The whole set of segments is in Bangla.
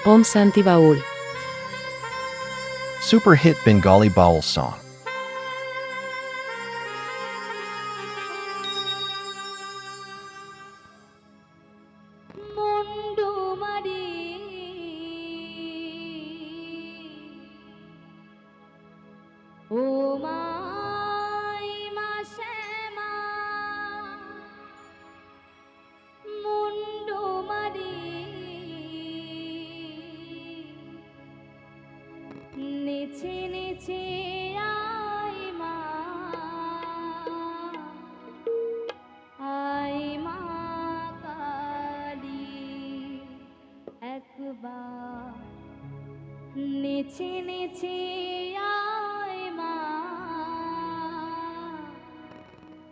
Om Santi Baul. Super hit Bengali Baul song. নেচে নেচে আয় মা, আয় মা কালী, একবার নেচে নেচে আয় মা,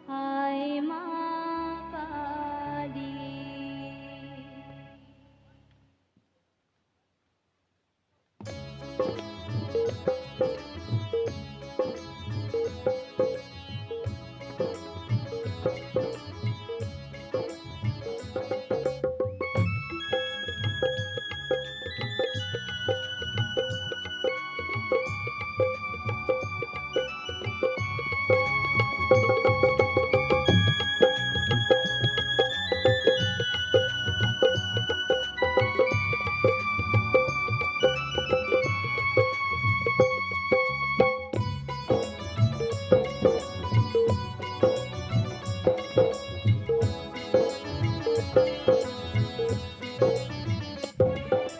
আয় মা কালী।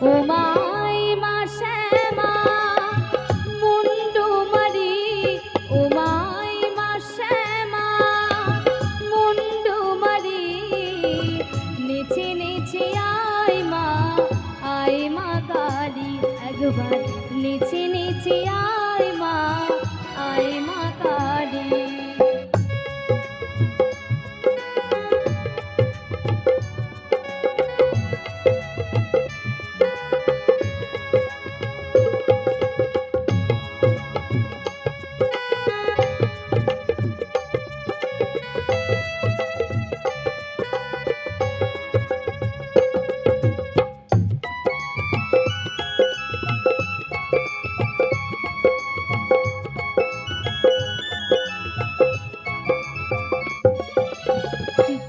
ও মাই মা শ্যামা মুন্ডু মারি, ও মাই মা শ্যামা মুন্ডু মারি, নেচে নেচে আয় মা, আয় মা কালী, একবার নেচে নেচে আয় মা, আয় মা কালী।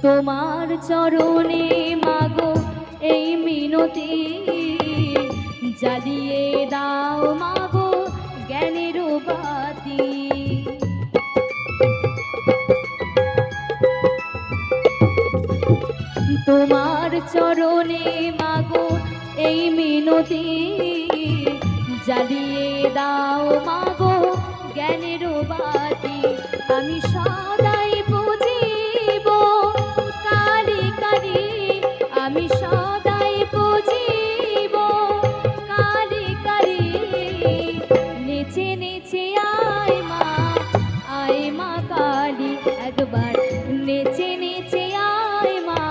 তোমার চরণে মাগো এই মিনতি, জ্বালিয়ে দাও মাগো জ্ঞানের বাতি। তোমার চরণে মাগো এই মিনতি, জ্বালিয়ে দাও মাগো জ্ঞানের বাতি। আমি সদাই বুঝিব কালী কালী, আমি সদাই বুঝিব কালী কালী, নেচে নেচে আয় মা, আয় মা কালী, একবার নেচে নেচে আয় মা,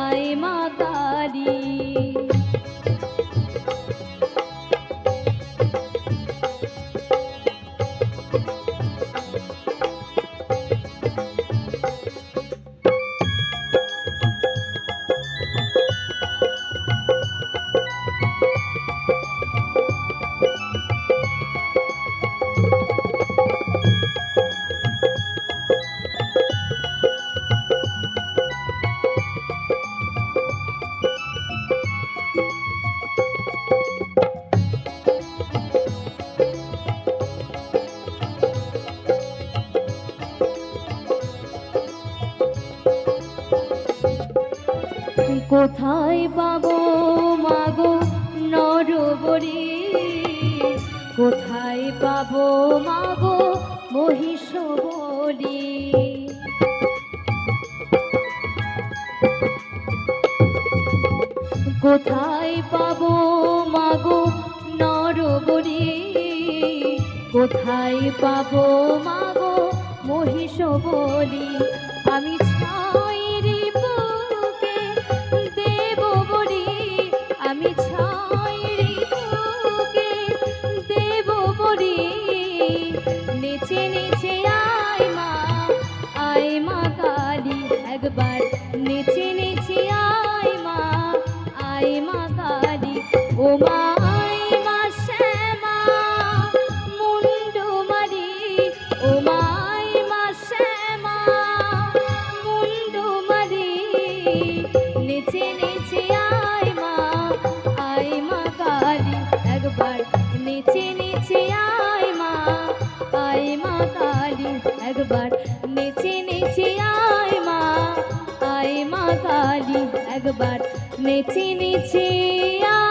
আয় মা কালী। কোথায় পাবো মাগো নরবরী, কোথায় পাবো মাগো মহিষ বলি। কোথায় পাবো মাগো নরবরী, কোথায় পাবো মাগো মহিষ বলি। আমি ছাইরি বুকে দেব বলি, আমি ছাইরি বুকে দেব বলি, নেচে নেচে আয় মা, আয় মা কালী, একবার নেচে নেচে আয় মা, আয় মা কালী। ও মাই মা শ্যামা মুন্ডু মারি, ও মাই মা শ্যামা মুন্ডু মারি, নেচে নেচে আয় মা কালী, একবার নেচে নেচে আয় মা কালী, একবার নেচে নেচে আয় মা কালী, একবার নেচে নেচে আয়।